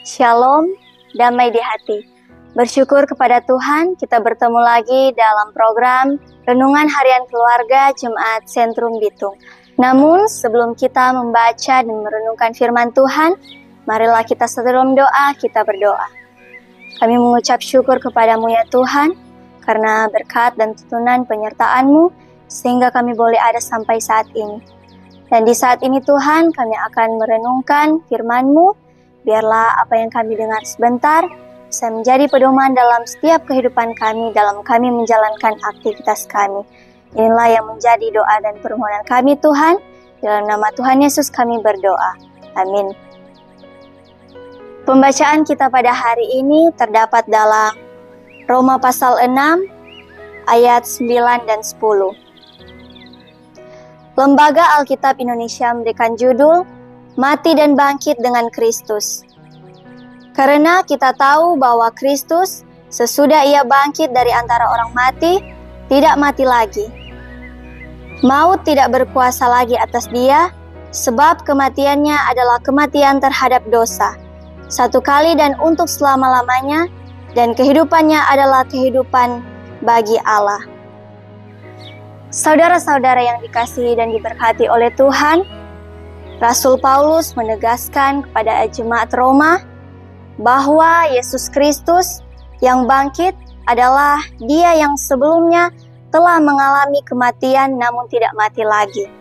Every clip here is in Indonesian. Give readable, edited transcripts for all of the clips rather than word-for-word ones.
Shalom, damai di hati. Bersyukur kepada Tuhan, kita bertemu lagi dalam program Renungan Harian Keluarga Jemaat Sentrum Bitung. Namun, sebelum kita membaca dan merenungkan firman Tuhan, marilah kita dalam doa, kita berdoa. Kami mengucap syukur kepadamu ya Tuhan, karena berkat dan tuntunan penyertaan-Mu, sehingga kami boleh ada sampai saat ini. Dan di saat ini Tuhan, kami akan merenungkan firman-Mu. Biarlah apa yang kami dengar sebentar bisa menjadi pedoman dalam setiap kehidupan kami, dalam kami menjalankan aktivitas kami. Inilah yang menjadi doa dan permohonan kami Tuhan. Dalam nama Tuhan Yesus kami berdoa. Amin. Pembacaan kita pada hari ini terdapat dalam Roma pasal 6 ayat 9 dan 10. Lembaga Alkitab Indonesia memberikan judul Mati dan bangkit dengan Kristus. Karena kita tahu bahwa Kristus sesudah ia bangkit dari antara orang mati, tidak mati lagi. Maut tidak berkuasa lagi atas dia, sebab kematiannya adalah kematian terhadap dosa, satu kali dan untuk selama-lamanya, dan kehidupannya adalah kehidupan bagi Allah. Saudara-saudara yang dikasihi dan diberkati oleh Tuhan, Rasul Paulus menegaskan kepada jemaat Roma bahwa Yesus Kristus yang bangkit adalah Dia yang sebelumnya telah mengalami kematian namun tidak mati lagi.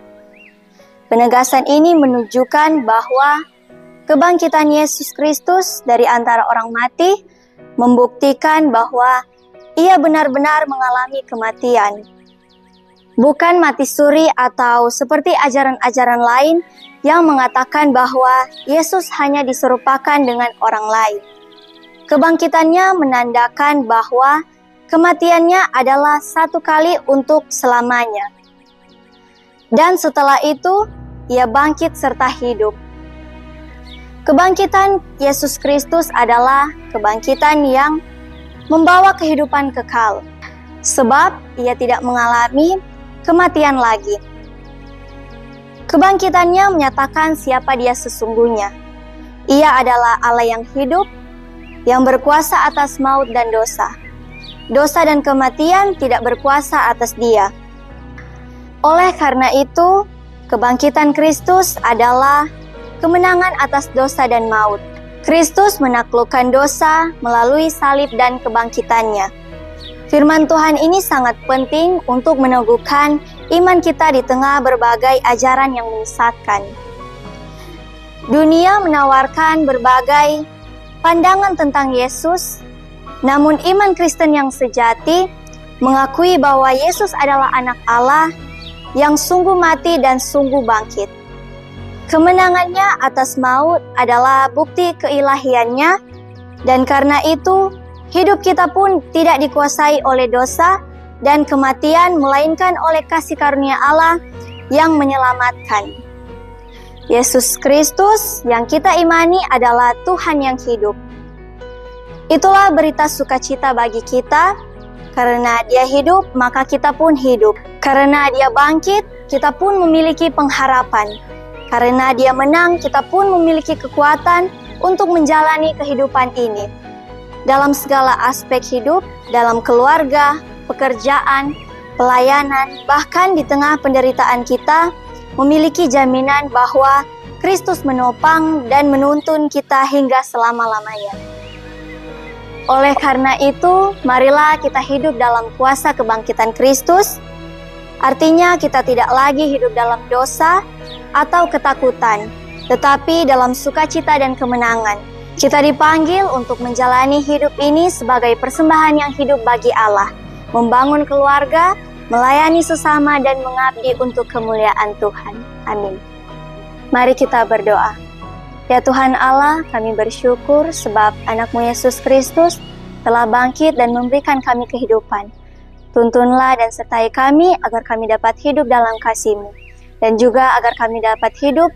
Penegasan ini menunjukkan bahwa kebangkitan Yesus Kristus dari antara orang mati membuktikan bahwa Ia benar-benar mengalami kematian. Bukan mati suri atau seperti ajaran-ajaran lain yang mengatakan bahwa Yesus hanya diserupakan dengan orang lain. Kebangkitannya menandakan bahwa kematiannya adalah satu kali untuk selamanya. Dan setelah itu, ia bangkit serta hidup. Kebangkitan Yesus Kristus adalah kebangkitan yang membawa kehidupan kekal, sebab ia tidak mengalami kematian lagi. Kebangkitannya menyatakan siapa Dia sesungguhnya. Ia adalah Allah yang hidup, yang berkuasa atas maut dan dosa. Dosa dan kematian tidak berkuasa atas Dia. Oleh karena itu, kebangkitan Kristus adalah kemenangan atas dosa dan maut. Kristus menaklukkan dosa melalui salib dan kebangkitannya. Firman Tuhan ini sangat penting untuk meneguhkan iman kita di tengah berbagai ajaran yang menyesatkan. Dunia menawarkan berbagai pandangan tentang Yesus, namun iman Kristen yang sejati mengakui bahwa Yesus adalah anak Allah yang sungguh mati dan sungguh bangkit. Kemenangannya atas maut adalah bukti keilahiannya, dan karena itu hidup kita pun tidak dikuasai oleh dosa dan kematian, melainkan oleh kasih karunia Allah yang menyelamatkan. Yesus Kristus yang kita imani adalah Tuhan yang hidup. Itulah berita sukacita bagi kita, karena Dia hidup, maka kita pun hidup. Karena Dia bangkit, kita pun memiliki pengharapan. Karena Dia menang, kita pun memiliki kekuatan untuk menjalani kehidupan ini. Dalam segala aspek hidup, dalam keluarga, pekerjaan, pelayanan, bahkan di tengah penderitaan kita, memiliki jaminan bahwa Kristus menopang dan menuntun kita hingga selama-lamanya. Oleh karena itu, marilah kita hidup dalam kuasa kebangkitan Kristus. Artinya kita tidak lagi hidup dalam dosa atau ketakutan, tetapi dalam sukacita dan kemenangan. Kita dipanggil untuk menjalani hidup ini sebagai persembahan yang hidup bagi Allah, membangun keluarga, melayani sesama, dan mengabdi untuk kemuliaan Tuhan. Amin. Mari kita berdoa. Ya Tuhan Allah, kami bersyukur sebab anak-Mu Yesus Kristus telah bangkit dan memberikan kami kehidupan. Tuntunlah dan sertai kami agar kami dapat hidup dalam kasih-Mu, dan juga agar kami dapat hidup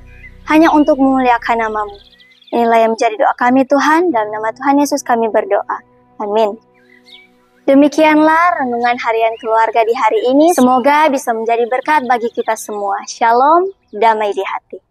hanya untuk memuliakan nama-Mu. Inilah yang menjadi doa kami Tuhan, dalam nama Tuhan Yesus kami berdoa. Amin. Demikianlah renungan harian keluarga di hari ini. Semoga bisa menjadi berkat bagi kita semua. Shalom, damai di hati.